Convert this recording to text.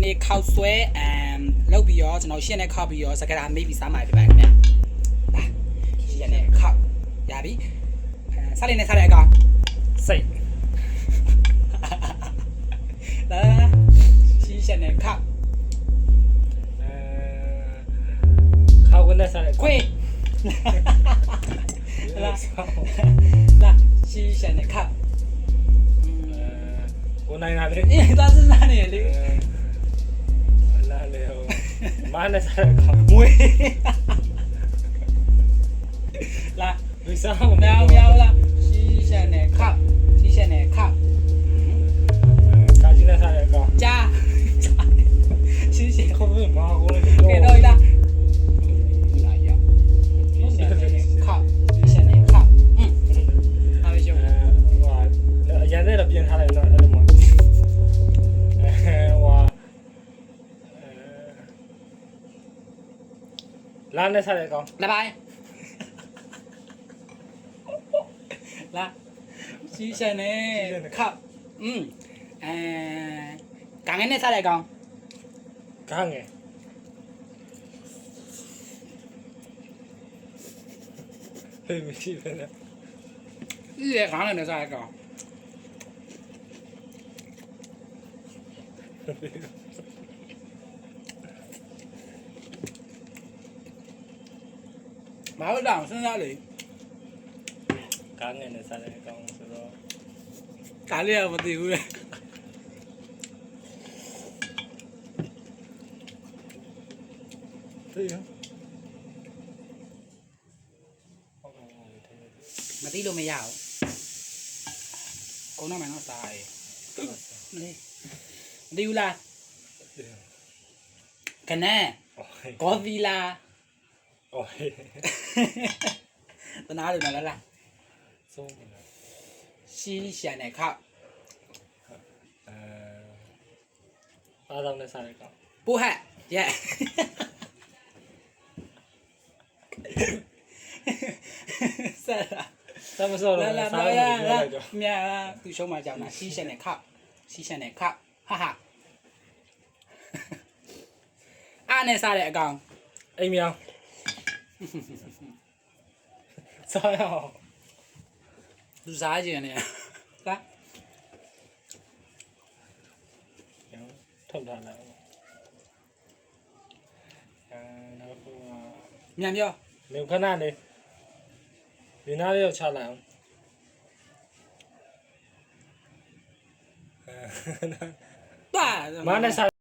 နေ့ခောက်ဆွဲလောက်ပြီးတော့ကျွန်တော်ရှင်းနဲ့ခောက်ပြီးတော့စကားမေးပြီးစားမှာဖြစ်ပါတယ်ခင်ဗျာရှင်းနဲ့ခောက်ရပြီစားလေးနဲ့စားတဲ့အကောင်စိတ်လာရှင်းနဲ့ခောက်ခောက်ကနေစားတဲ့ခွေလာရှင်းနဲ့ခောက်ကိုနိုင်လာလေသားစစားနေလေလာလေဟိုမနဲ့စားတဲ့ကောင်မွေးလာလူစားမမြောက်လာရှင်းနဲ့ခောက်ရှင်းနဲ့ခောက်ကာကြီးနဲ့စားတဲ့ကောင်ကြာရှင်းခေါ်လို့မဟုတ်ဘူးလေကဲတော့လာလာရရှင်းနဲ့ခောက်ရှင်းနဲ့ခောက်အားရရှုံးဟိုအရင်တည်းကပြင်ထားလိုက်တော့အဲ့လိုမှဟိုလာနဲ့စားတဲ့ကောင်လာပါလာရှင်းနဲ့ခောက်ကငယ်နဲ့စားတဲ့ကောင်ကားငယ်ဟေးမရှိပဲနဲ့ဒီကငယ်နဲ့စားတဲ့ကောင်မဟုတ်တော့စဉ်းစားလေကားငယ်နဲ့စားတဲ့ကောင်ဆိုတော့ကားလေးကမသိဘူးလေ对呀，မသိလို့မရဘူးကုန်းတော့မှတော့စားရည်မသိဘူးလားကနန်းဂေါ်သီလာ哦嘿，တနာလို့လားလား松了，ရှင်းရှန်နဲ့ခောက်八张的啥来搞？ပိုးဟက်ရဲ့ဆက်လာ咱们说了，啥来着？မြာသူရှုံးမှကြောက်တာရှင်းရှန်နဲ့ခောက်ရှင်းရှန်နဲ့ခောက်ဟာဟာအားနဲ့စားတဲ့အကောင်အိမ်မြောင်စားရအောင်လူစားခြင်းနဲ့လားထုတ်ထားလိုက်နောက်ခုမြန်ပြောနေခဏနေဒီနားလေးကိုချလိုက်အောင်ပါမနဲ့စား